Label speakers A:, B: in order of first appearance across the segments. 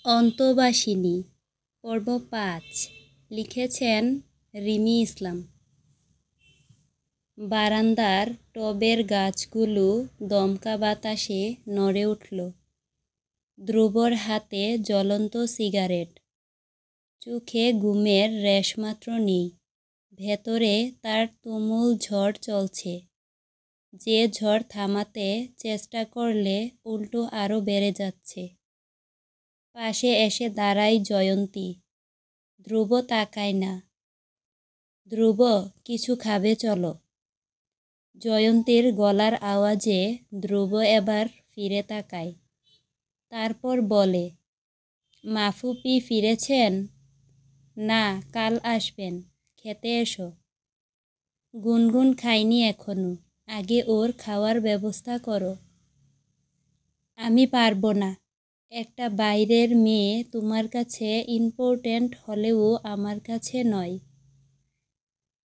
A: অন্তবাসিনী পর্ব ৫ লিখেছেন রিমি ইসলাম। বারান্দার টবের গাছগুলো দমকা বাতাসে নড়ে উঠল। ধ্রুবর হাতে জ্বলন্ত সিগারেট, চোখে ঘুমের রেশমাত্র নেই। ভেতরে তার তুমুল ঝড় চলছে, যে ঝড় থামাতে চেষ্টা করলে উল্টো আরও বেড়ে যাচ্ছে। পাশে এসে দাঁড়ায় জয়ন্তী। ধ্রুব তাকায় না। ধ্রুব, কিছু খাবে চলো। জয়ন্তীর গলার আওয়াজে ধ্রুব এবার ফিরে তাকায়। তারপর বলে, মাফুপি ফিরেছেন? না, কাল আসবেন। খেতে এসো। গুনগুন খায়নি এখনো, আগে ওর খাওয়ার ব্যবস্থা করো। আমি পারবো না। একটা বাইরের মেয়ে তোমার কাছে ইম্পর্ট্যান্ট হলেও আমার কাছে নয়।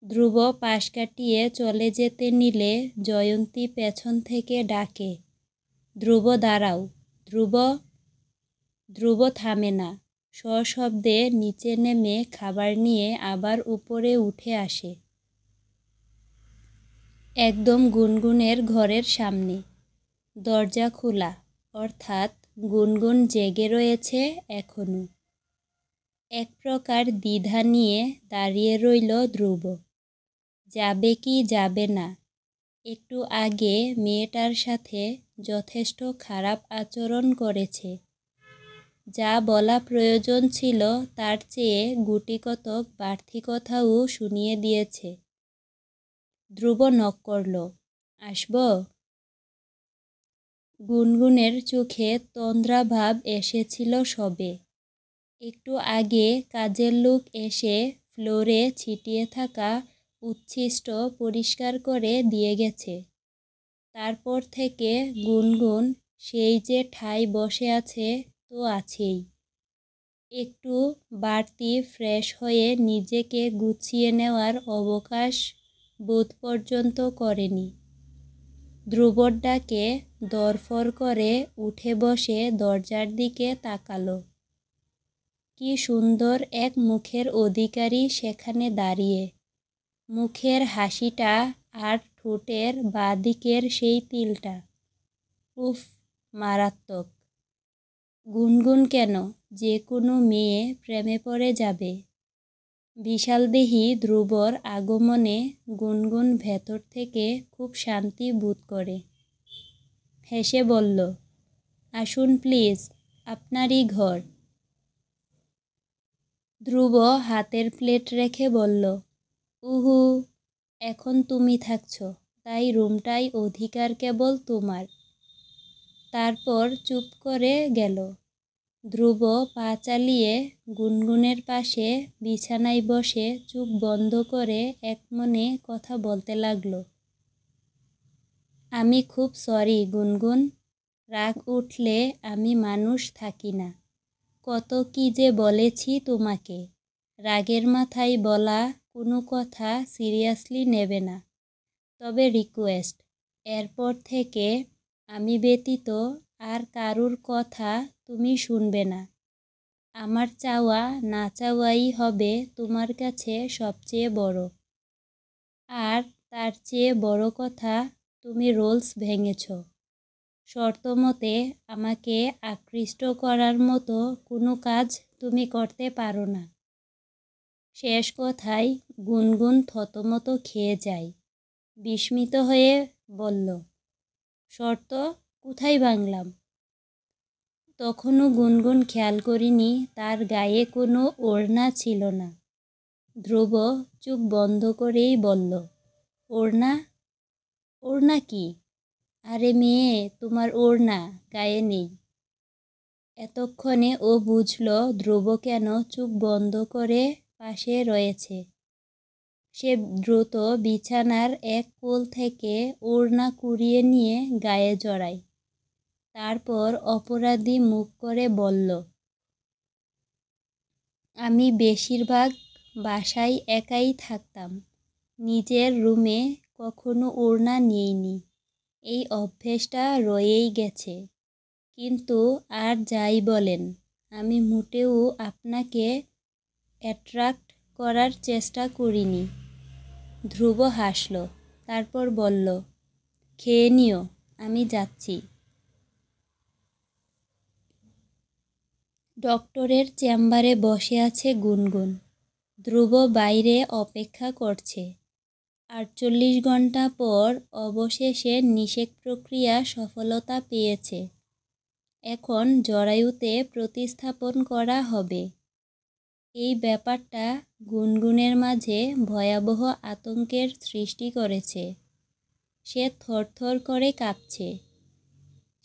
A: ধ্রুব পাশ কাটিয়ে চলে যেতে নিলে জয়ন্তী পেছন থেকে ডাকে, ধ্রুব দাঁড়াও। ধ্রুব। ধ্রুব থামে না। সশব্দে নিচে নেমে খাবার নিয়ে আবার উপরে উঠে আসে। একদম গুনগুনের ঘরের সামনে। দরজা খোলা, অর্থাৎ গুনগুন জেগে রয়েছে এখনো। এক প্রকার দ্বিধা নিয়ে দাঁড়িয়ে রইল ধ্রুব। যাবে কি যাবে না? একটু আগে মেয়েটার সাথে যথেষ্ট খারাপ আচরণ করেছে। যা বলা প্রয়োজন ছিল তার চেয়ে গুটিকতক বাড়তি কথাও শুনিয়ে দিয়েছে। ধ্রুব নক করল, আসব? গুনগুনের চোখে তন্দ্রাভাব এসেছিল সবে। একটু আগে কাজের লোক এসে ফ্লোরে ছিটিয়ে থাকা উচ্ছিষ্ট পরিষ্কার করে দিয়ে গেছে। তারপর থেকে গুনগুন সেই যে ঠায় বসে আছে তো আছেই। একটু বাড়তি ফ্রেশ হয়ে নিজেকে গুছিয়ে নেওয়ার অবকাশ বোধ পর্যন্ত করেনি। ধ্রুবর ডাকে দরফর করে উঠে বসে দরজার দিকে তাকালো। কি সুন্দর এক মুখের অধিকারী সেখানে দাঁড়িয়ে। মুখের হাসিটা আর ঠোঁটের বাঁ দিকের সেই তিলটা, উফ, মারাত্মক। গুনগুন কেন, যে কোনো মেয়ে প্রেমে পড়ে যাবে। বিশালদেহী ধ্রুবর আগমনে গুনগুন ভেতর থেকে খুব শান্তি বোধ করে। হেসে বলল, আসুন প্লিজ, আপনারই ঘর। ধ্রুব হাতের প্লেট রেখে বলল, উহু, এখন তুমি থাকছ, তাই রুমটাই অধিকার কেবল তোমার। তারপর চুপ করে গেল। ধ্রুব পা চালিয়ে গুনগুনের পাশে বিছানায় বসে চোখ বন্ধ করে একমনে কথা বলতে লাগলো। আমি খুব সরি গুনগুন, রাগ উঠলে আমি মানুষ থাকি না। কত কি যে বলেছি তোমাকে। রাগের মাথায় বলা কোনো কথা সিরিয়াসলি নেবে না। তবে রিকোয়েস্ট, এরপর থেকে আমি ব্যতীত আর কারুর কথা তুমি শুনবে না। আমার চাওয়া না চাওয়াই হবে তোমার কাছে সবচেয়ে বড়। আর তার চেয়ে বড় কথা, তুমি রুলস ভেঙেছ। শর্তমতে আমাকে আকৃষ্ট করার মতো কোনো কাজ তুমি করতে পারো না। শেষ কথায় গুনগুন থতমত খেয়ে যায়। বিস্মিত হয়ে বলল, শর্ত? কোথায় ভাঙলাম? তখনও গুনগুন খেয়াল করিনি তার গায়ে কোনো ওড়না ছিল না। ধ্রুব চোখ বন্ধ করেই বলল, ওড়না? ওড়না কি? আরে মেয়ে, তোমার ওড়না গায়ে নেই। এতক্ষণে ও বুঝল ধ্রুব কেন চোখ বন্ধ করে পাশে রয়েছে। সে দ্রুত বিছানার এক কোল থেকে ওড়না কুড়িয়ে নিয়ে গায়ে জড়ায়। তারপর অপরাধী মুখ করে বলল, আমি বেশিরভাগ বাসায় একাই থাকতাম। নিজের রুমে কখনো ওড়না নিইনি। এই অভ্যেসটা রয়েই গেছে। কিন্তু আর যাই বলেন, আমি মোটেও আপনাকে অ্যাট্রাক্ট করার চেষ্টা করিনি। ধ্রুব হাসল, তারপর বলল, খেয়ে নিও, আমি যাচ্ছি। ডক্টরের চেম্বারে বসে আছে গুনগুন। ধ্রুব বাইরে অপেক্ষা করছে। 48 ঘন্টা পর অবশেষে নিষেক প্রক্রিয়া সফলতা পেয়েছে। এখন জরায়ুতে প্রতিস্থাপন করা হবে। এই ব্যাপারটা গুনগুনের মাঝে ভয়াবহ আতঙ্কের সৃষ্টি করেছে। সে থরথর করে কাঁপছে।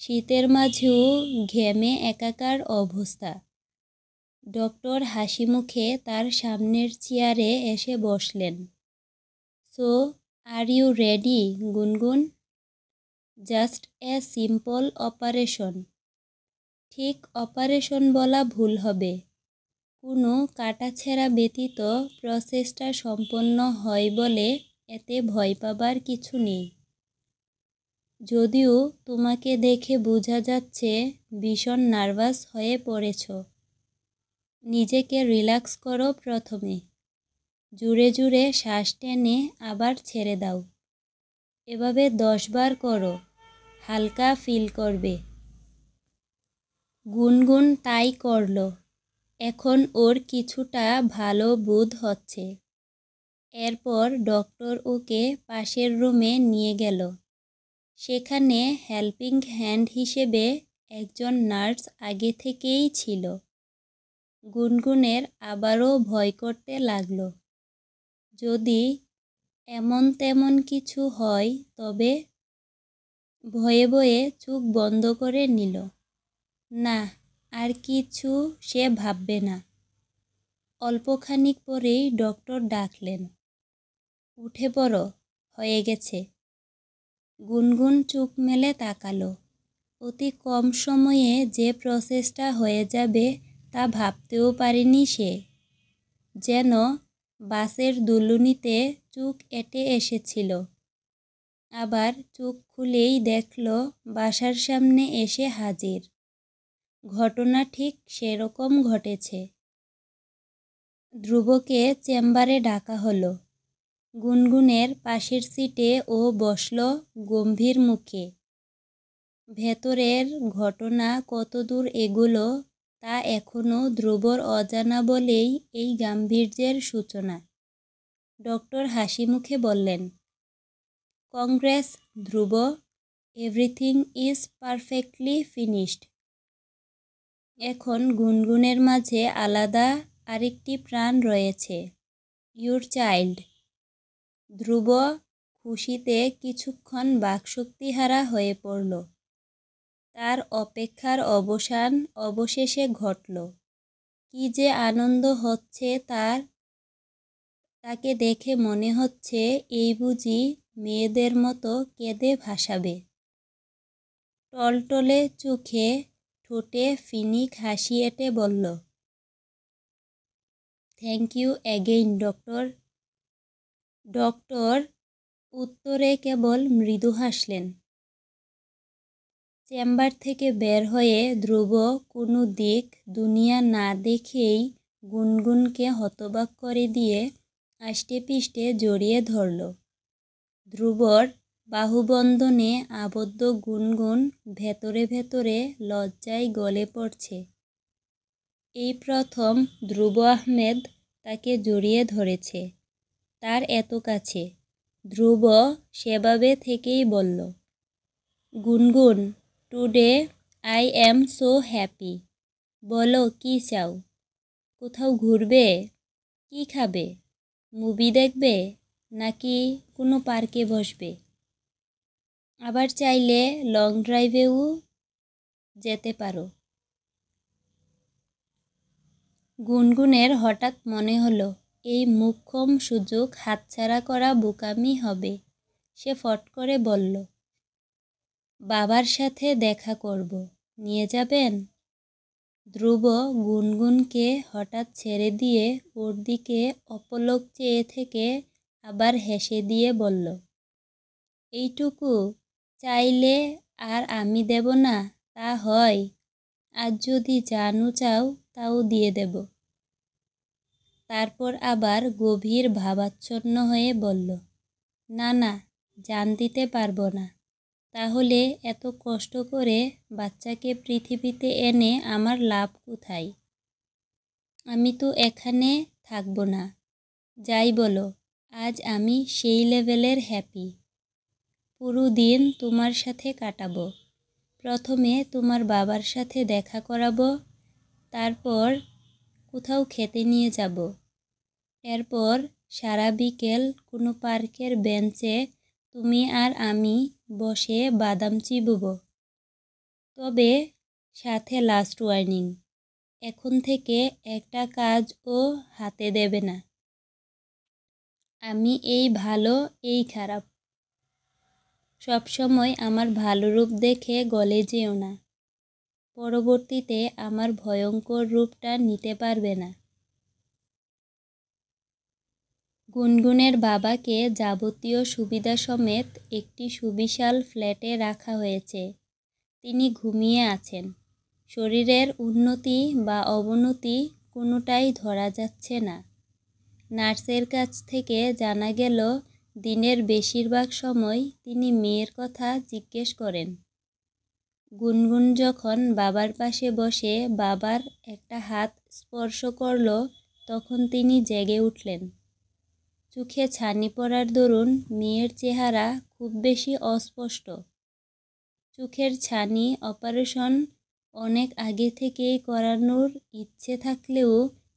A: শীতের মাঝেও ঘেমে একাকার অবস্থা। ডক্টর হাসি মুখে তার সামনের চেয়ারে এসে বসলেন। সো আর ইউ রেডি গুনগুন? Just a simple operation. ঠিক অপারেশন বলা ভুল হবে। কোনো কাটাছেঁড়া ব্যতীত প্রসেসটা সম্পন্ন হয় বলে এতে ভয় পাবার কিছু নেই। যদিও তোমাকে দেখে বোঝা যাচ্ছে ভীষণ নার্ভাস হয়ে পড়েছ। নিজেকে রিল্যাক্স করো প্রথমে। জুড়ে জুড়ে শ্বাস টেনে আবার ছেড়ে দাও। এভাবে 10 বার করো, হালকা ফিল করবে। গুনগুন তাই করল। এখন ওর কিছুটা ভালো বোধ হচ্ছে। এরপর ডক্টর ওকে পাশের রুমে নিয়ে গেল। সেখানে হেল্পিং হ্যান্ড হিসেবে একজন নার্স আগে থেকেই ছিল। গুনগুনের আবারও ভয় করতে লাগল। যদি এমন তেমন কিছু হয় তবে? ভয়ে ভয়ে চোখ বন্ধ করে নিল। না, আর কিছু সে ভাববে না। অল্পখানিক পরেই ডক্টর ডাকলেন, উঠে পড়ো, হয়ে গেছে। গুনগুন চোখ মেলে তাকালো। অতি কম সময়ে যে প্রসেসটা হয়ে যাবে তা ভাবতেও পারেনি সে। যেন বাসের দুলুনিতে চোখ এঁটে এসেছিল। আবার চোখ খুলেই দেখল বাসার সামনে এসে হাজির। ঘটনা ঠিক সেরকম ঘটেছে। ধ্রুবকে চেম্বারে ডাকা হলো। গুনগুনের পাশের সিটে ও বসল গম্ভীর মুখে। ভেতরের ঘটনা কতদূর এগোলো তা এখনও ধ্রুবর অজানা বলেই এই গাম্ভীর্যের সূচনা। ডক্টর হাসি মুখে বললেন, কংগ্রেস ধ্রুব, এভরিথিং ইজ পারফেক্টলি ফিনিশড। এখন গুনগুনের মাঝে আলাদা আরেকটি প্রাণ রয়েছে, ইউর চাইল্ড। ধ্রুব খুশিতে কিছুক্ষণ বাকশক্তিহারা হয়ে পড়ল। তার অপেক্ষার অবসান অবশেষে ঘটল। কি যে আনন্দ হচ্ছে তার! তাকে দেখে মনে হচ্ছে এই বুঝি মেয়েদের মতো কেঁদে ভাসাবে। টলটলে চোখে, ঠোঁটে ফিনিক হাসি এঁটে বলল, thank you again doctor. Doctor উত্তরে কেবল মৃদু হাসলেন। চেম্বার থেকে বের হয়ে ধ্রুব কোনো দিক দুনিয়া না দেখেই গুনগুনকে হতবাক করে দিয়ে আষ্টেপৃষ্ঠে জড়িয়ে ধরল। ধ্রুবর বাহুবন্ধনে আবদ্ধ গুনগুন ভেতরে ভেতরে লজ্জায় গলে পড়ছে। এই প্রথম ধ্রুব আহমেদ তাকে জড়িয়ে ধরেছে, তার এত কাছে। ধ্রুব সেভাবে থেকেই বলল, গুনগুন, today I am so happy. বলো কি চাও? কোথাও ঘুরবে? কি খাবে? মুভি দেখবে? নাকি কোনো পার্কে বসবে? আবার চাইলে লং ড্রাইভেও যেতে পারো। গুনগুনের হঠাৎ মনে হলো এই মোক্ষম সুযোগ হাতছাড়া করা বোকামি হবে। সে ফট করে বলল, বাবার সাথে দেখা করব, নিয়ে যাবেন? ধ্রুব গুনগুনকে হঠাৎ ছেড়ে দিয়ে ওর দিকে অপলক চেয়ে থেকে আবার হেসে দিয়ে বলল, এইটুকু চাইলে আর আমি দেব না তা হয়? আজ যদি জানও চাও তাও দিয়ে দেব। তারপর আবার গভীর ভাবাচ্ছন্ন হয়ে বলল, না না, জান দিতে পারবো না। তাহলে এত কষ্ট করে বাচ্চাকে পৃথিবীতে এনে আমার লাভ কোথায়? আমি তো এখানে থাকবো না। যাই বলো, আজ আমি সেই লেভেলের হ্যাপি। পুরো দিন তোমার সাথে কাটাবো। প্রথমে তোমার বাবার সাথে দেখা করাবো, তারপর কোথাও খেতে নিয়ে যাব। এরপর সারা বিকেল কোনো পার্কের বেঞ্চে তুমি আর আমি বসে বাদাম চিবোবো। তবে সাথে লাস্ট ওয়ার্নিং, এখন থেকে একটা কাজও হাতে দেবে না। আমি এই ভালো এই খারাপ, সবসময় আমার ভালো রূপ দেখে গলে যেও না। পরবর্তীতে আমার ভয়ঙ্কর রূপটা নিতে পারবে না। গুনগুনের বাবাকে যাবতীয় সুবিধা সমেত একটি সুবিশাল ফ্ল্যাটে রাখা হয়েছে। তিনি ঘুমিয়ে আছেন। শরীরের উন্নতি বা অবনতি কোনোটাই ধরা যাচ্ছে না। নার্সের কাছ থেকে জানা গেল, দিনের বেশিরভাগ সময় তিনি মেয়ের কথা জিজ্ঞেস করেন। গুনগুন যখন বাবার পাশে বসে বাবার একটা হাত স্পর্শ করল, তখন তিনি জেগে উঠলেন। চোখে ছানি পড়ার দরুন মেয়ের চেহারা খুব বেশি অস্পষ্ট। চোখের ছানি অপারেশন অনেক আগে থেকেই করানোর ইচ্ছে থাকলেও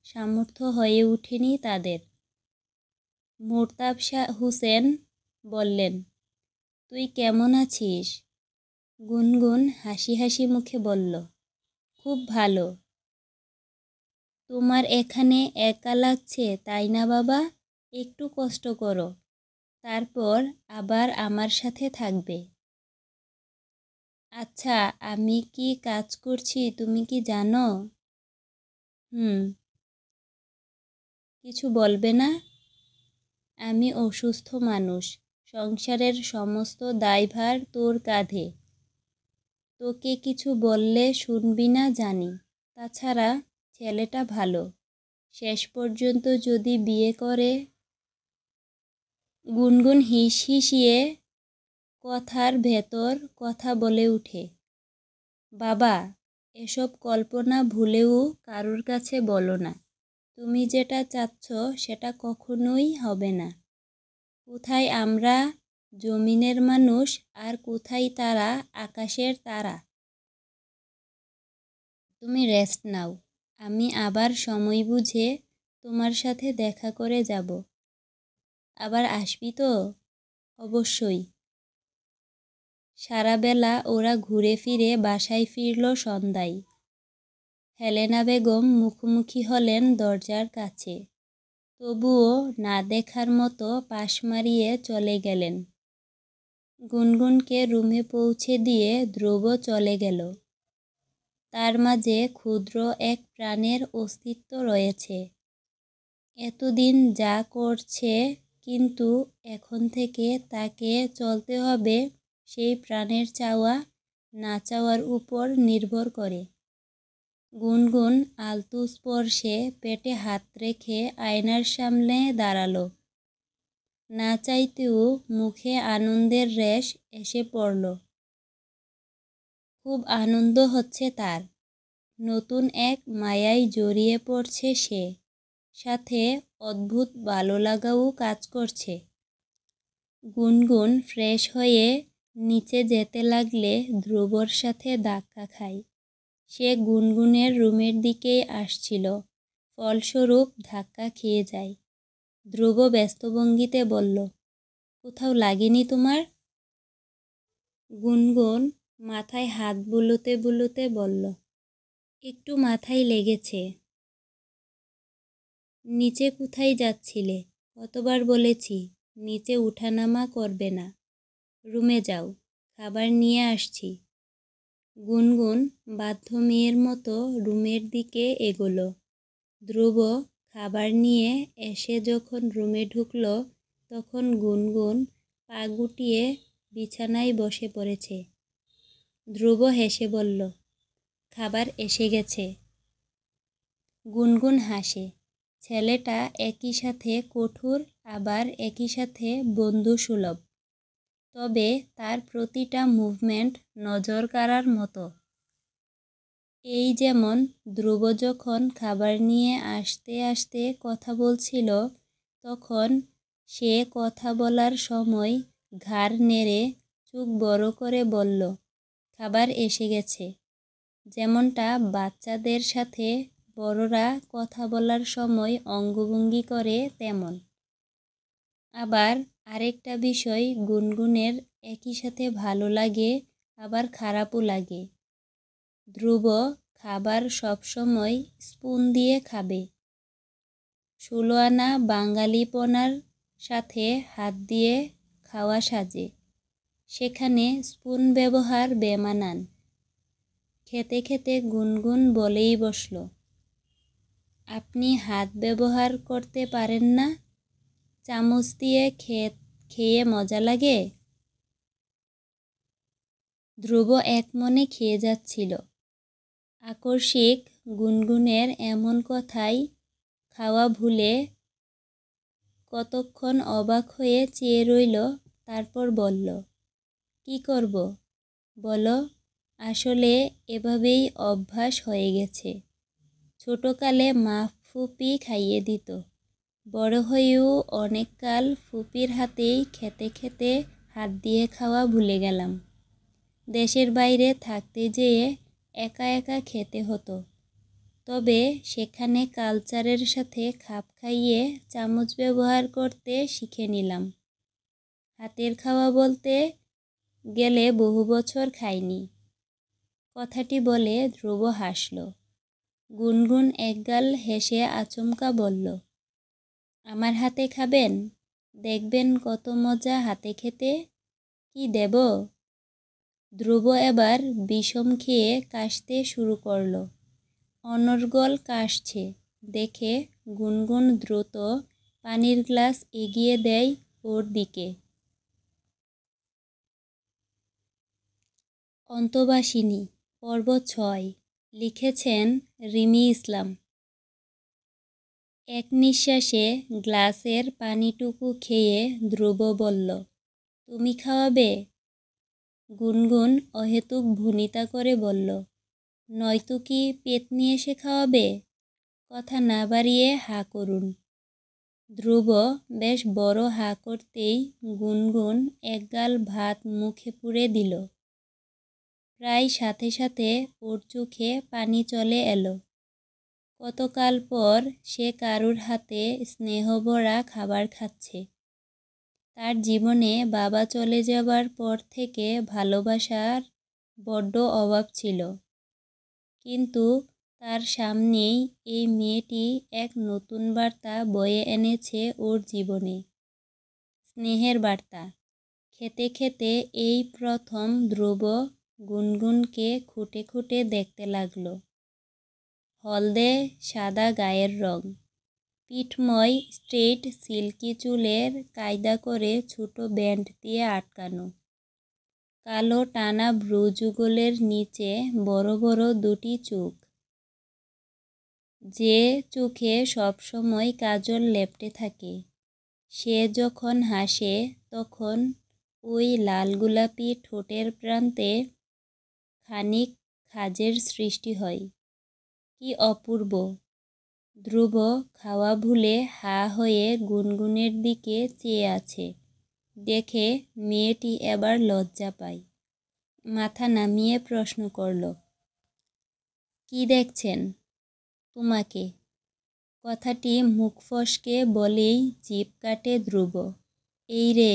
A: সামর্থ্য হয়ে ওঠেনি তাদের। মোর্তাব হোসেন বললেন, তুই কেমন আছিস? গুনগুন হাসি হাসি মুখে বলল, খুব ভালো। তোমার এখানে একা লাগছে তাই না বাবা? একটু কষ্ট করো, তারপর আবার আমার সাথে থাকবে। আচ্ছা, আমি কি কাজ করছি তুমি কি জানো? কিছু বলবে না? আমি অসুস্থ মানুষ, সংসারের সমস্ত দায়ভার তোর কাঁধে। তোকে কিছু বললে শুনবি না জানি, তাছাড়া ছেলেটা ভালো। শেষ পর্যন্ত যদি বিয়ে করে। গুনগুন হিসহিসিয়ে কথার ভেতর কথা বলে উঠে, বাবা, এসব কল্পনা ভুলেও কারোর কাছে বলো না। তুমি যেটা চাচ্ছ সেটা কখনোই হবে না। কোথায় আমরা জমিনের মানুষ আর কোথায় তারা আকাশের তারা। তুমি রেস্ট নাও, আমি আবার সময় বুঝে তোমার সাথে দেখা করে যাব। আবার আসবি তো? অবশ্যই। সারা বেলা ওরা ঘুরে ফিরে বাসায় ফিরল সন্ধ্যায়। হেলেনা বেগম মুখোমুখি হলেন দরজার কাছে, তবুও না দেখার মতো পাশ মারিয়ে চলে গেলেন। গুনগুনকে রুমে পৌঁছে দিয়ে ধ্রুব চলে গেল। তার মাঝে ক্ষুদ্র এক প্রাণের অস্তিত্ব রয়েছে। এতদিন যা করছে, কিন্তু এখন থেকে তাকে চলতে হবে সেই প্রাণের চাওয়া না চাওয়ার উপর নির্ভর করে। গুনগুন আলতো স্পর্শে পেটে হাত রেখে আয়নার সামনে দাঁড়ালো। না চাইতেও মুখে আনন্দের রেশ এসে পড়ল। খুব আনন্দ হচ্ছে তার। নতুন এক মায়ায় জড়িয়ে পড়ছে সে, সাথে অদ্ভুত ভালো লাগাও কাজ করছে। গুনগুন ফ্রেশ হয়ে নিচে যেতে লাগলে ধ্রুবর সাথে ধাক্কা খায়। সে গুনগুনের রুমের দিকেই আসছিল, ফলস্বরূপ ধাক্কা খেয়ে যায়। ধ্রুব ব্যস্ত ভঙ্গিতে বলল, কোথাও লাগেনি তোমার? গুনগুন মাথায় হাত বুলোতে বুলোতে বলল, একটু মাথায় লেগেছে। নিচে কোথায় যাচ্ছিলে? কতবার বলেছি নিচে উঠানামা করবে না। রুমে যাও, খাবার নিয়ে আসছি। গুনগুন বাধ্য মেয়ের মতো রুমের দিকে এগোলো। ধ্রুব খাবার নিয়ে এসে যখন রুমে ঢুকল, তখন গুনগুন পা গুটিয়ে বিছানায় বসে পড়েছে। ধ্রুব হেসে বলল, খাবার এসে গেছে। গুনগুন হাসে। ছেলেটা একই সাথে কঠোর আবার একই সাথে বন্ধুসুলভ। তবে তার প্রতিটা মুভমেন্ট নজর কাড়ার মতো। এই যেমন ধ্রুব যখন খাবার নিয়ে আসতে আসতে কথা বলছিল, তখন সে কথা বলার সময় ঘাড় নেড়ে চোখ বড় করে বলল, খাবার এসে গেছে। যেমনটা বাচ্চাদের সাথে বড়রা কথা বলার সময় অঙ্গভঙ্গি করে তেমন। আবার আরেকটা বিষয় গুনগুনের একই সাথে ভালো লাগে আবার খারাপও লাগে। ধ্রুব খাবার সবসময় স্পুন দিয়ে খাবে। ১৬ আনা বাঙালিপনার সাথে হাত দিয়ে খাওয়া সাজে। সেখানে স্পুন ব্যবহার বেমানান। খেতে খেতে গুনগুন বলেই বসল, আপনি হাত ব্যবহার করতে পারেন না? চামচ দিয়ে খেয়ে মজা লাগে? ধ্রুব একমনে খেয়ে যাচ্ছিল। আকস্মিক গুনগুনের এমন কথায় খাওয়া ভুলে কতক্ষণ অবাক হয়ে চেয়ে রইল, তারপর বলল, কি করব বলো? আসলে এভাবেই অভ্যাস হয়ে গেছে। ছোটকালে মা ফুপি খাইয়ে দিত। বড় হয়েও অনেককাল ফুপির হাতেই খেতে খেতে হাত দিয়ে খাওয়া ভুলে গেলাম। দেশের বাইরে থাকতে যেয়ে একা একা খেতে হতো। তবে সেখানে কালচারের সাথে খাপ খাইয়ে চামচ ব্যবহার করতে শিখে নিলাম। হাতের খাওয়া বলতে গেলে বহু বছর খাইনি। কথাটি বলে ধ্রুব হাসল। গুনগুন একগাল হেসে আচমকা বলল, আমার হাতে খাবেন? দেখবেন কত মজা হাতে খেতে। কি দেব? ধ্রুব এবার বিষম খেয়ে কাশতে শুরু করল। অনর্গল কাশছে দেখে গুনগুন দ্রুত পানির গ্লাস এগিয়ে দেয় ওর দিকে। অন্তবাসিনী পর্ব ৬। লিখেছেন রিমি ইসলাম। এক নিঃশ্বাসে গ্লাসের পানিটুকু খেয়ে ধ্রুব বলল, তুমি খাওয়াবে? গুনগুন অহেতুক ভনিতা করে বলল, নয়তো কি পেতনি এসে খাওয়াবে? কথা না বাড়িয়ে হাঁ করুন। ধ্রুব বেশ বড় হাঁ করতেই গুনগুন একগাল ভাত মুখে পুরে দিল। প্রায় সাথে সাথে ওর চোখে পানি চলে এলো। কতকাল পর সে কারুর হাতে স্নেহভরা খাবার খাচ্ছে। তার জীবনে বাবা চলে যাবার পর থেকে ভালোবাসার বড্ড অভাব ছিল। কিন্তু তার সামনেই এই মেয়েটি এক নতুন বার্তা বয়ে এনেছে ওর জীবনে। স্নেহের বার্তা। খেতে খেতে এই প্রথম ধ্রুব গুনগুনকে খুঁটে খুঁটে দেখতে লাগল। হলদে সাদা গায়ের রং, পিঠময় স্ট্রেইট সিল্কি চুলের কায়দা করে ছোট ব্যান্ড দিয়ে আটকানো, কালো টানা ভ্রু যুগলের নিচে বড় বড় দুটি চোখ, যে চোখে সবসময় কাজল লেপ্টে থাকে। সে যখন হাসে তখন ওই লাল গোলাপি ঠোঁটের প্রান্তে খানিক খাজের সৃষ্টি হয়। কি অপূর্ব! ধ্রুব খাওয়া ভুলে হাঁ হয়ে গুনগুনের দিকে চেয়ে আছে দেখে মেয়েটি এবার লজ্জা পায়। মাথা নামিয়ে প্রশ্ন করল, কি দেখছেন? তোমাকে। কথাটি মুখ ফসকে বলেই জিভ কাটে ধ্রুব। এই রে,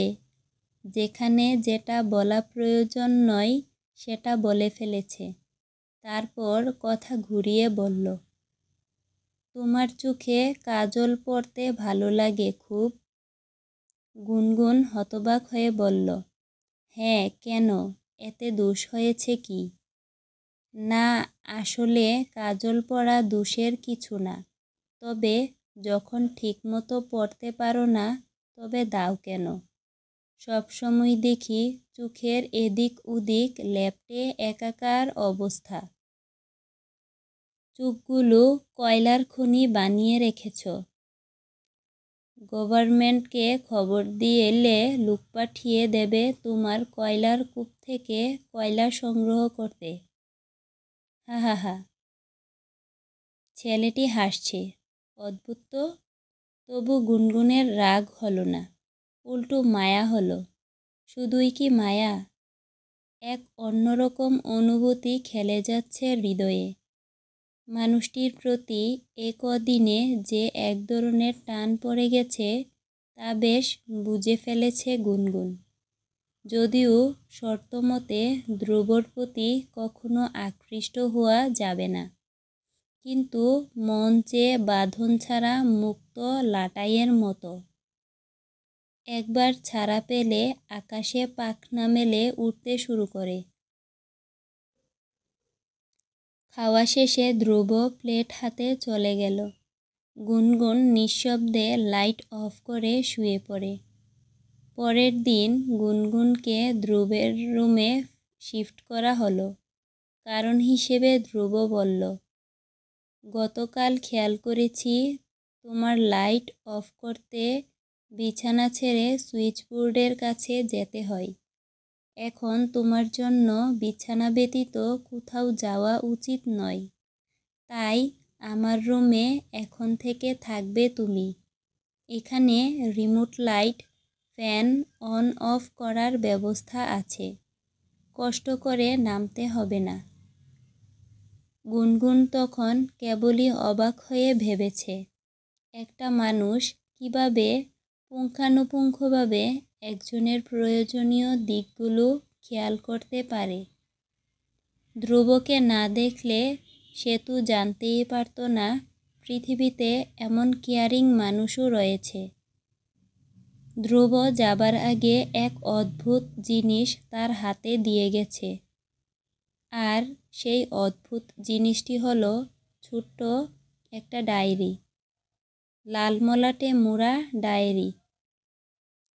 A: যেখানে যেটা বলা প্রয়োজন নয় সেটা বলে ফেলেছে। তারপর কথা ঘুরিয়ে বলল, তোমার চোখে কাজল পরতে ভালো লাগে খুব? গুনগুন হতবাক হয়ে বলল, হ্যাঁ, কেন? এতে দোষ হয়েছে কি? না, আসলে কাজল পরা দোষের কিছু না। তবে যখন ঠিকমতো পরতে পারো না তবে দাও কেন? সবসময় দেখি চোখের এদিক ওদিক লেপ্টে একাকার অবস্থা। চোখগুলো কয়লার খনি বানিয়ে রেখেছ। গভর্নমেন্টকে খবর দিলে লোক পাঠিয়ে দেবে তোমার কয়লার কূপ থেকে কয়লা সংগ্রহ করতে। হা হা হা। ছেলেটি হাসছে। অদ্ভুত তো। তবু গুনগুনের রাগ হলো না, উল্টো মায়া হলো। শুধুই কি মায়া? এক অন্যরকম অনুভূতি খেলে যাচ্ছে হৃদয়ে। মানুষটির প্রতি এ কদিনে যে এক ধরনের টান পড়ে গেছে তা বেশ বুঝে ফেলেছে গুনগুন। যদিও শর্তমতে ধ্রুবর প্রতি কখনো আকৃষ্ট হওয়া যাবে না, কিন্তু মন চেয়ে বাঁধন ছাড়া মুক্ত লাটাইয়ের মতো। একবার ছাড়া পেলে আকাশে পাখনা মেলে উড়তে শুরু করে। খাওয়া শেষে ধ্রুব প্লেট হাতে চলে গেল। গুনগুন নিঃশব্দে লাইট অফ করে শুয়ে পড়ে। পরের দিন গুনগুনকে ধ্রুবের রুমে শিফট করা হলো। কারণ হিসেবে ধ্রুব বলল, গতকাল খেয়াল করেছি তোমার লাইট অফ করতে বিছানা ছেড়ে সুইচবোর্ডের কাছে যেতে হয়। এখন তোমার জন্য বিছানা ব্যতীত কোথাও যাওয়া উচিত নয়। তাই আমার রুমে এখন থেকে থাকবে তুমি। এখানে remote light, fan on of করার ব্যবস্থা আছে। কষ্ট করে নামতে হবে না। গুনগুন তখন কেবলই অবাক হয়ে ভেবেছে, একটা মানুষ কিভাবে পুঙ্খানুপুঙ্খভাবে একজনের প্রয়োজনীয় দিকগুলো খেয়াল করতে পারে। ধ্রুবকে না দেখলে সে তো জানতেই পারত না পৃথিবীতে এমন কেয়ারিং মানুষও রয়েছে। ধ্রুব যাবার আগে এক অদ্ভুত জিনিস তার হাতে দিয়ে গেছে। আর সেই অদ্ভুত জিনিসটি হলো ছোট্ট একটা ডায়েরি, লাল মলাটে মোড়া ডায়েরি।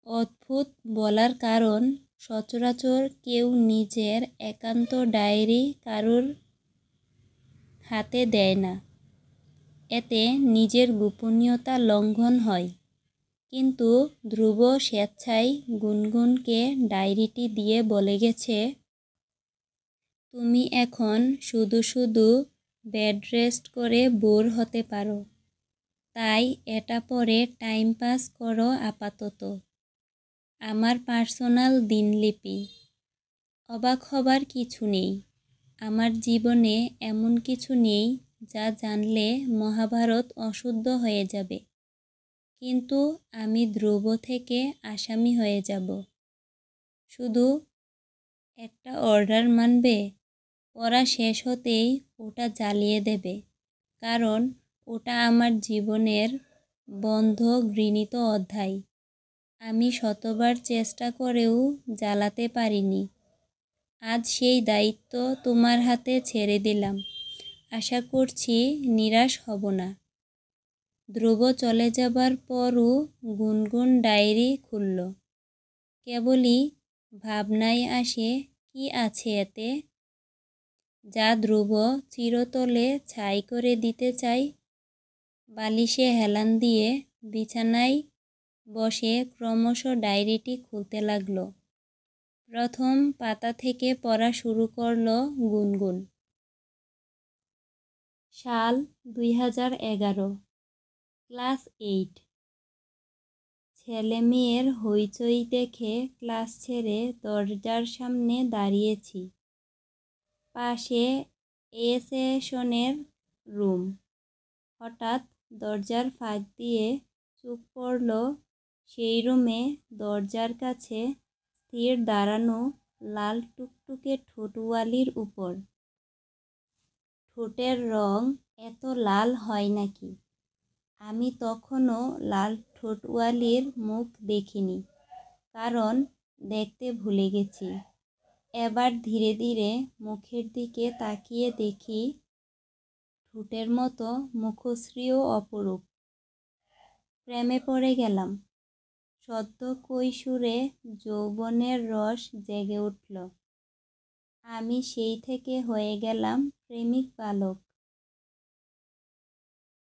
A: অদ্ভুত বলার কারণ, সচরাচর কেউ নিজের একান্ত ডায়েরি কারুর হাতে দেয় না। এতে নিজের গোপনীয়তা লঙ্ঘন হয়। কিন্তু ধ্রুব স্বেচ্ছায় গুনগুনকে ডায়েরিটি দিয়ে বলে গেছে, তুমি এখন শুধু শুধু বেড রেস্ট করে বোর হতে পারো, তাই এটা পড়ে টাইম পাস করো আপাতত। আমার পার্সোনাল দিনলিপি। অবাক হবার কিছু নেই। আমার জীবনে এমন কিছু নেই যা জানলে মহাভারত অশুদ্ধ হয়ে যাবে। কিন্তু আমি ধ্রুব থেকে আসামি হয়ে যাব। শুধু একটা অর্ডার মানবে। পড়া শেষ হতেই ওটা জ্বালিয়ে দেবে। কারণ ওটা আমার জীবনের বন্ধ ঘৃণিত অধ্যায়। আমি শতবার চেষ্টা করেও জ্বালাতে পারিনি। আজ সেই দায়িত্ব তোমার হাতে ছেড়ে দিলাম। আশা করছি নিরাশ হব না। ধ্রুব চলে যাবার পরও গুনগুন ডায়েরি খুলল। কেবলই ভাবনায় আসে, কি আছে এতে, যা ধ্রুব চিরতরে ছাই করে দিতে চায়। বালিশে হেলান দিয়ে বিছানায় বসে ক্রমশ ডায়েরিটি খুলতে লাগল। প্রথম পাতা থেকে পড়া শুরু করল গুনগুন। সাল 2011, ক্লাস 8। ছেলে মেয়ের হইচই দেখে ক্লাস ছেড়ে দরজার সামনে দাঁড়িয়েছি। পাশে এসেশনের রুম। হঠাৎ দরজার ফাঁক দিয়ে চোখ পড়ল সেই রুমে দরজার কাছে স্থির দাঁড়ানো লাল টুকটুকে ঠোঁটওয়ালির উপর। ঠোঁটের রং এত লাল হয় নাকি? আমি তখনও লাল ঠোঁটওয়ালির মুখ দেখিনি, কারণ দেখতে ভুলে গেছি। এবার ধীরে ধীরে মুখের দিকে তাকিয়ে দেখি, ঠোঁটের মতো মুখশ্রীও অপরূপ। প্রেমে পড়ে গেলাম। সদ্য কৈশোরে যৌবনের রস জেগে উঠল। আমি সেই থেকে হয়ে গেলাম প্রেমিক বালক।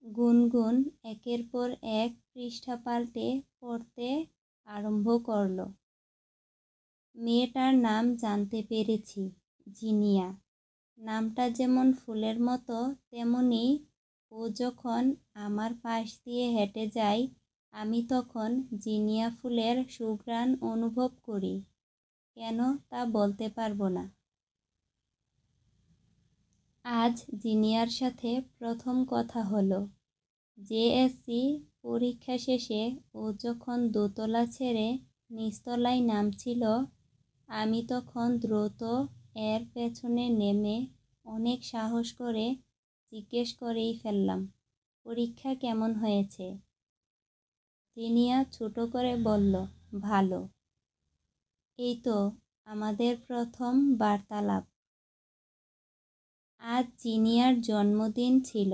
A: গুনগুন একের পর এক পৃষ্ঠা পাল্টে পড়তে আরম্ভ করল। মেয়েটার নাম জানতে পেরেছি, জিনিয়া। নামটা যেমন ফুলের মতো, তেমনি ও যখন আমার পাশ দিয়ে হেঁটে যায় আমি তখন জিনিয়া ফুলের সুঘ্রাণ অনুভব করি। কেন তা বলতে পারবো না। আজ জিনিয়ার সাথে প্রথম কথা হলো। জেএসসি পরীক্ষা শেষে ও যখন দোতলা ছেড়ে নিচতলায় নামছিল, আমি তখন দ্রুত এর পেছনে নেমে অনেক সাহস করে জিজ্ঞেস করেই ফেললাম, পরীক্ষা কেমন হয়েছে? জিনিয়া ছোট করে বলল, ভালো। এই তো আমাদের প্রথম বার্তালাপ। আজ জিনিয়ার জন্মদিন ছিল।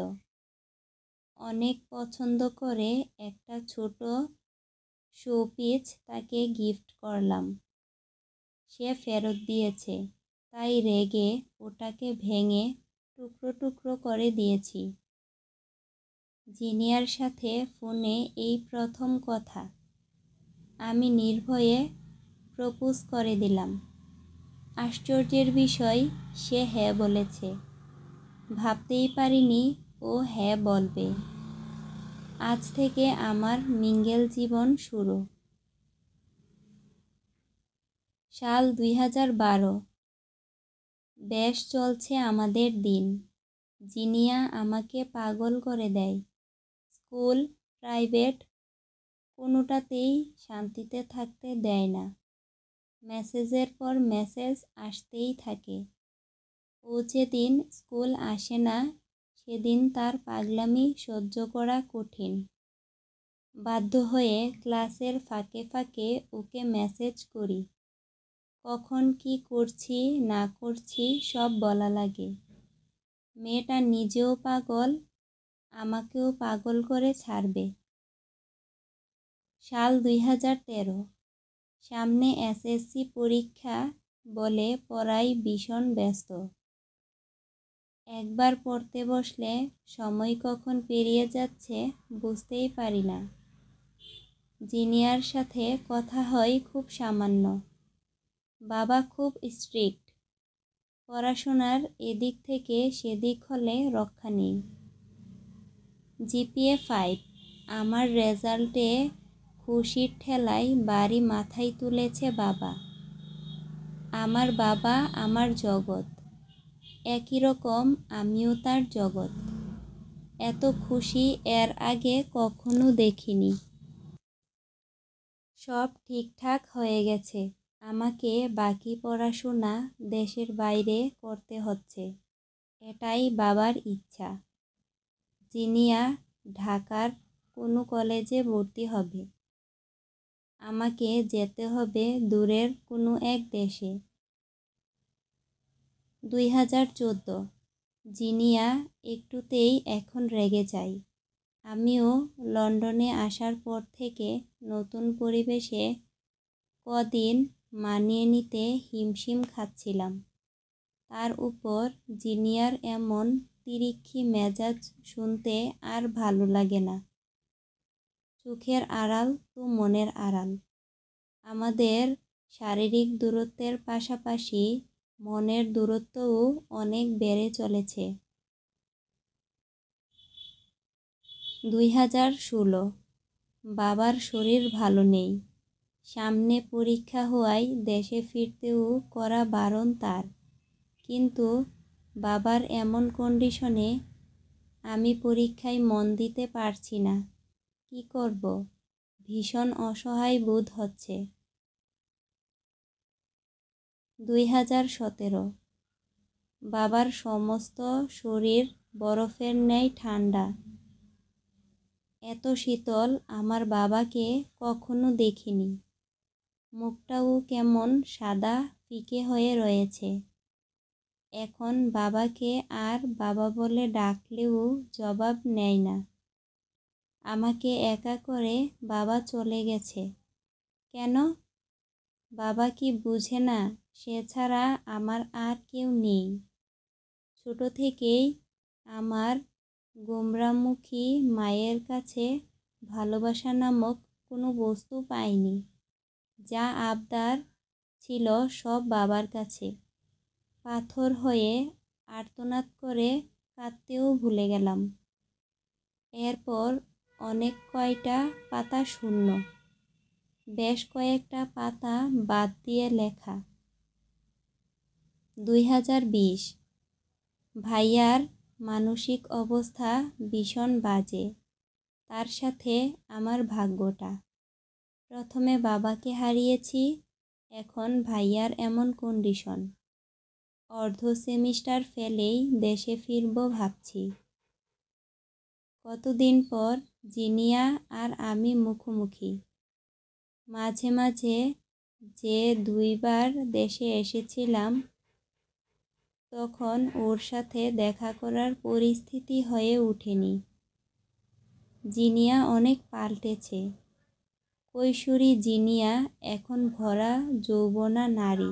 A: অনেক পছন্দ করে একটা ছোট শোপিস তাকে গিফট করলাম। সে ফেরত দিয়েছে, তাই রেগে ওটাকে ভেঙে টুকরো টুকরো করে দিয়েছি। জিনিয়ার সাথে ফোনে এই প্রথম কথা। আমি নির্ভয়ে প্রপোজ করে দিলাম। আশ্চর্যের বিষয়, সে হ্যাঁ বলেছে। ভাবতেই পারিনি ও হ্যাঁ বলবে। আজ থেকে আমার মিঙ্গেল জীবন শুরু। সাল 2012। বেশ চলছে আমাদের দিন। জিনিয়া আমাকে পাগল করে দেয়। স্কুল, প্রাইভেট, কোনোটাতেই শান্তিতে থাকতে দেয় না। মেসেজের পর মেসেজ আসতেই থাকে। ও যেদিন স্কুল আসে না সেদিন তার পাগলামি সহ্য করা কঠিন। বাধ্য হয়ে ক্লাসের ফাঁকে ফাঁকে ওকে মেসেজ করি। কখন কি করছি না করছি সব বলা লাগে। মেয়েটা নিজেও পাগল, আমাকেও পাগল করে ছাড়বে। সাল 2013। সামনে এসএসসি পরীক্ষা বলে পড়ায় ভীষণ ব্যস্ত। একবার পড়তে বসলে সময় কখন পেরিয়ে যাচ্ছে বুঝতেই পারি না। জিনিয়ার সাথে কথা হয় খুব সামান্য। বাবা খুব স্ট্রিক্ট। পড়াশোনার এদিক থেকে সেদিক হলে রক্ষা নেই। জিপিএ 5। আমার রেজাল্টে খুশির ঠেলায় বাড়ি মাথায় তুলেছে বাবা। আমার বাবা আমার জগৎ, একই রকম আমিও তার জগৎ। এত খুশি এর আগে কখনো দেখিনি। সব ঠিকঠাক হয়ে গেছে। আমাকে বাকি পড়াশোনা দেশের বাইরে করতে হচ্ছে। এটাই বাবার ইচ্ছা। জিনিয়া ঢাকার কোনো কলেজে ভর্তি হবে। আমাকে যেতে হবে দূরের কোনো এক দেশে। 2014। জিনিয়া একটুতেই এখন রেগে যায়। আমিও লন্ডনে আসার পর থেকে নতুন পরিবেশে কদিন মানিয়ে নিতে হিমশিম খাচ্ছিলাম। তার উপর জিনিয়ার এমন তিরিক্ষি মেজাজ শুনতে আর ভালো লাগে না। চোখের আড়াল তো মনের আড়াল। আমাদের শারীরিক দূরত্বের পাশাপাশি মনের দূরত্বও অনেক বেড়ে চলেছে। 2016। বাবার শরীর ভালো নেই। সামনে পরীক্ষা হওয়ায় দেশে ফিরতেও করা বারণ তার। কিন্তু বাবার এমন কন্ডিশনে আমি পরীক্ষায় মন দিতে পারছি না। কি করব? ভীষণ অসহায় বোধ হচ্ছে। 2017। বাবার সমস্ত শরীর বরফের ন্যায় ঠান্ডা। এত শীতল আমার বাবাকে কখনো দেখিনি। মুখটাও কেমন সাদা ফিকে হয়ে রয়েছে। এখন বাবাকে আর বাবা বলে ডাকলেও জবাব নেয় না। আমাকে একা করে বাবা চলে গেছে। কেন? বাবা কি বুঝে না সে ছাড়া আমার আর কেউ নেই? ছোট থেকেই আমার গোমরামুখী মায়ের কাছে ভালোবাসা নামক কোনো বস্তু পাইনি। যা আবদার ছিল সব বাবার কাছে। পাথর হয়ে আর্তনাদ করে কাঁদতেও ভুলে গেলাম। এরপর অনেক কয়টা পাতা শূন্য, বেশ কয়েকটা পাতা বাদ দিয়ে লেখা। 2020। ভাইয়ার মানসিক অবস্থা ভীষণ বাজে। তার সাথে আমার ভাগ্যটা। প্রথমে বাবাকে হারিয়েছি, এখন ভাইয়ার এমন কন্ডিশন। অর্ধ সেমিস্টার ফেলেই দেশে ফিরব ভাবছি। কতদিন পর জিনিয়া আর আমি মুখোমুখি। মাঝে মাঝে যে 2বার দেশে এসেছিলাম, তখন ওর সাথে দেখা করার পরিস্থিতি হয়ে ওঠেনি। জিনিয়া অনেক পাল্টেছে। কৈশোরী জিনিয়া এখন ভরা যৌবনা নারী,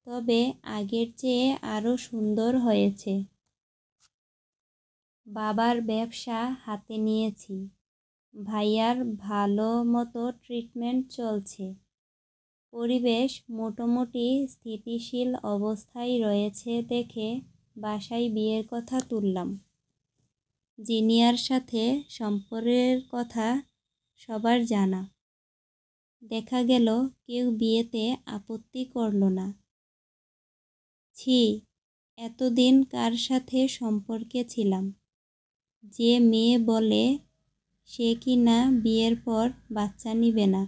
A: তবে আগের চেয়ে আরও সুন্দর হয়েছে। বাবার ব্যবসা হাতে নিয়েছি। ভাইয়ার ভালো মতো ট্রিটমেন্ট চলছে। পরিবেশ মোটামুটি স্থিতিশীল অবস্থায় রয়েছে দেখে বাসায় বিয়ের কথা তুললাম। জিনিয়ার সাথে সম্পর্কের কথা সবার জানা। দেখা গেল কেউ বিয়েতে আপত্তি করল না। ছি, এতদিন কার সাথে সম্পর্কে ছিলাম, যে মেয়ে বলে সে কিনা বিয়ের পর বাচ্চা নিবে না।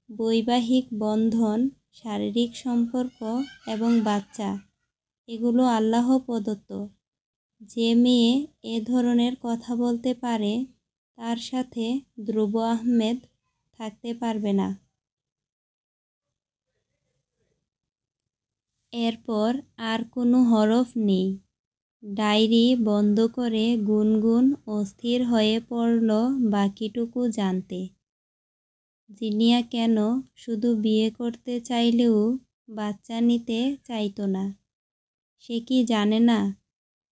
A: বৈবাহিক বন্ধন, শারীরিক সম্পর্ক এবং বাচ্চা, এগুলো আল্লাহ প্রদত্ত। যে মেয়ে এ ধরনের কথা বলতে পারে, তার সাথে ধ্রুব আহমেদ থাকতে পারবে না। এরপর আর কোনো হরফ নেই। ডায়েরি বন্ধ করে গুনগুন অস্থির হয়ে পড়ল বাকিটুকু জানতে। জিনিয়া কেন শুধু বিয়ে করতে চাইলেও বাচ্চা নিতে চাইতো না? সে কি জানে না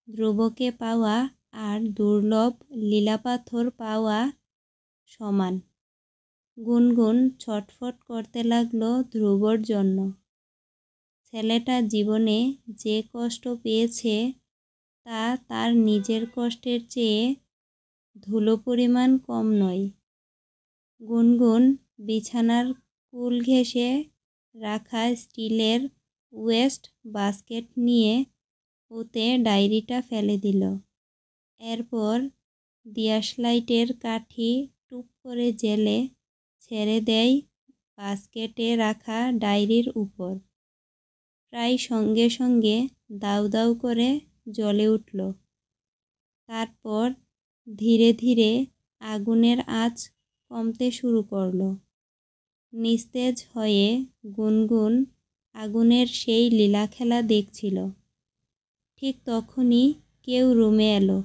A: ধ্রুবকে পাওয়া আর দুর্লভ লীলাপাথর পাওয়া সমান? গুনগুন ছটফট করতে লাগলো ধ্রুবর জন্য। ছেলেটা জীবনে যে কষ্ট পেয়েছে, তা তার নিজের কষ্টের চেয়ে ধুলো পরিমাণ কম নয়। গুনগুন বিছানার কুল ঘেঁষে রাখা স্টিলের ওয়েস্ট বাস্কেট নিয়ে ওতে ডায়েরিটা ফেলে দিল। এরপর দিয়াশলাইটের কাঠি টুপ করে জেলে ছেড়ে দেয় বাস্কেটে রাখা ডায়েরির উপর। প্রায় সঙ্গে সঙ্গে দাউ দাউ করে জ্বলে উঠল। তারপর ধীরে ধীরে আগুনের আঁচ কমতে শুরু করল। নিস্তেজ হয়ে গুনগুন আগুনের সেই লীলাখেলা দেখছিল। ঠিক তখনই কেউ রুমে এলো।